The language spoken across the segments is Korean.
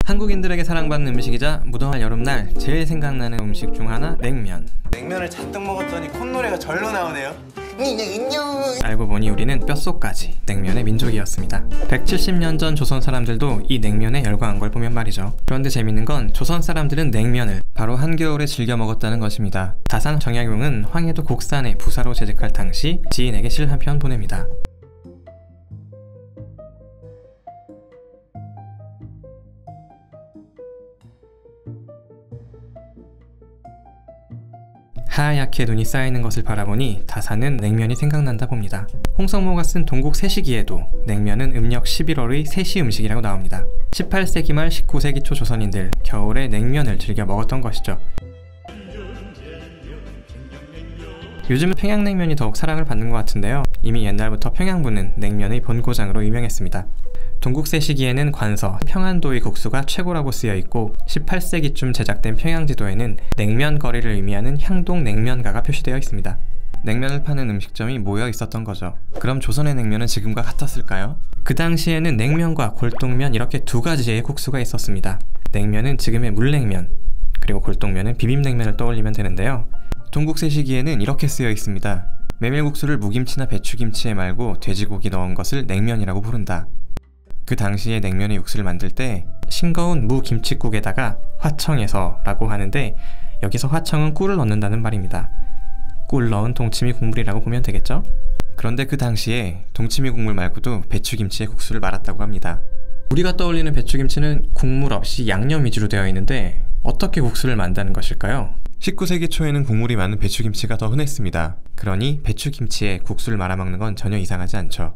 한국인들에게 사랑받는 음식이자 무더운 여름날 제일 생각나는 음식 중 하나, 냉면. 냉면을 잔뜩 먹었더니 콧노래가 절로 나오네요. 알고 보니 우리는 뼛속까지 냉면의 민족이었습니다. 170년 전 조선 사람들도 이 냉면에 열광한 걸 보면 말이죠. 그런데 재밌는 건 조선 사람들은 냉면을 바로 한겨울에 즐겨 먹었다는 것입니다. 다산 정약용은 황해도 곡산에 부사로 재직할 당시 지인에게 시를 한 편 보냅니다. 하얗게 눈이 쌓이는 것을 바라보니 다산은 냉면이 생각난다 봅니다. 홍성모가 쓴 동국 세시기에도 냉면은 음력 11월의 세시 음식이라고 나옵니다. 18세기 말 19세기 초 조선인들 겨울에 냉면을 즐겨 먹었던 것이죠. 요즘은 평양냉면이 더욱 사랑을 받는 것 같은데요. 이미 옛날부터 평양부는 냉면의 본고장으로 유명했습니다. 동국세 시기에는 관서, 평안도의 국수가 최고라고 쓰여있고 18세기쯤 제작된 평양지도에는 냉면거리를 의미하는 향동냉면가가 표시되어 있습니다. 냉면을 파는 음식점이 모여 있었던 거죠. 그럼 조선의 냉면은 지금과 같았을까요? 그 당시에는 냉면과 골동면 이렇게 두 가지의 국수가 있었습니다. 냉면은 지금의 물냉면, 그리고 골동면은 비빔냉면을 떠올리면 되는데요. 동국세 시기에는 이렇게 쓰여 있습니다. 메밀국수를 무김치나 배추김치에 말고 돼지고기 넣은 것을 냉면이라고 부른다. 그 당시에 냉면의 육수를 만들 때 싱거운 무김치국에다가 화청에서 라고 하는데, 여기서 화청은 꿀을 넣는다는 말입니다. 꿀 넣은 동치미 국물이라고 보면 되겠죠? 그런데 그 당시에 동치미 국물 말고도 배추김치의 국수를 말았다고 합니다. 우리가 떠올리는 배추김치는 국물 없이 양념 위주로 되어 있는데 어떻게 국수를 만드는 것일까요? 19세기 초에는 국물이 많은 배추김치가 더 흔했습니다. 그러니 배추김치에 국수를 말아먹는 건 전혀 이상하지 않죠.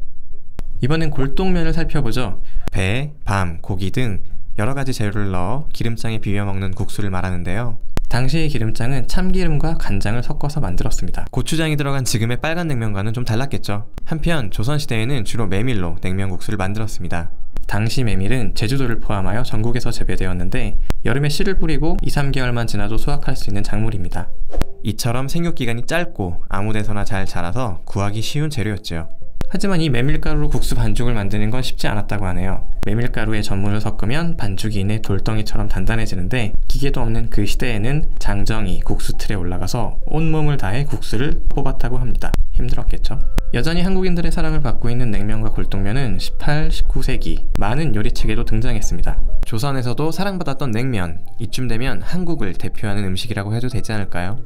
이번엔 골동면을 살펴보죠. 배, 밤, 고기 등 여러가지 재료를 넣어 기름장에 비벼 먹는 국수를 말하는데요. 당시의 기름장은 참기름과 간장을 섞어서 만들었습니다. 고추장이 들어간 지금의 빨간 냉면과는 좀 달랐겠죠. 한편 조선시대에는 주로 메밀로 냉면국수를 만들었습니다. 당시 메밀은 제주도를 포함하여 전국에서 재배되었는데 여름에 씨를 뿌리고 2-3개월만 지나도 수확할 수 있는 작물입니다. 이처럼 생육기간이 짧고 아무데서나 잘 자라서 구하기 쉬운 재료였죠. 하지만 이 메밀가루로 국수 반죽을 만드는 건 쉽지 않았다고 하네요. 메밀가루에 전분을 섞으면 반죽이 이내 돌덩이처럼 단단해지는데 기계도 없는 그 시대에는 장정이 국수틀에 올라가서 온몸을 다해 국수를 뽑았다고 합니다. 힘들었겠죠? 여전히 한국인들의 사랑을 받고 있는 냉면과 골동면은 18, 19세기 많은 요리책에도 등장했습니다. 조선에서도 사랑받았던 냉면, 이쯤 되면 한국을 대표하는 음식이라고 해도 되지 않을까요?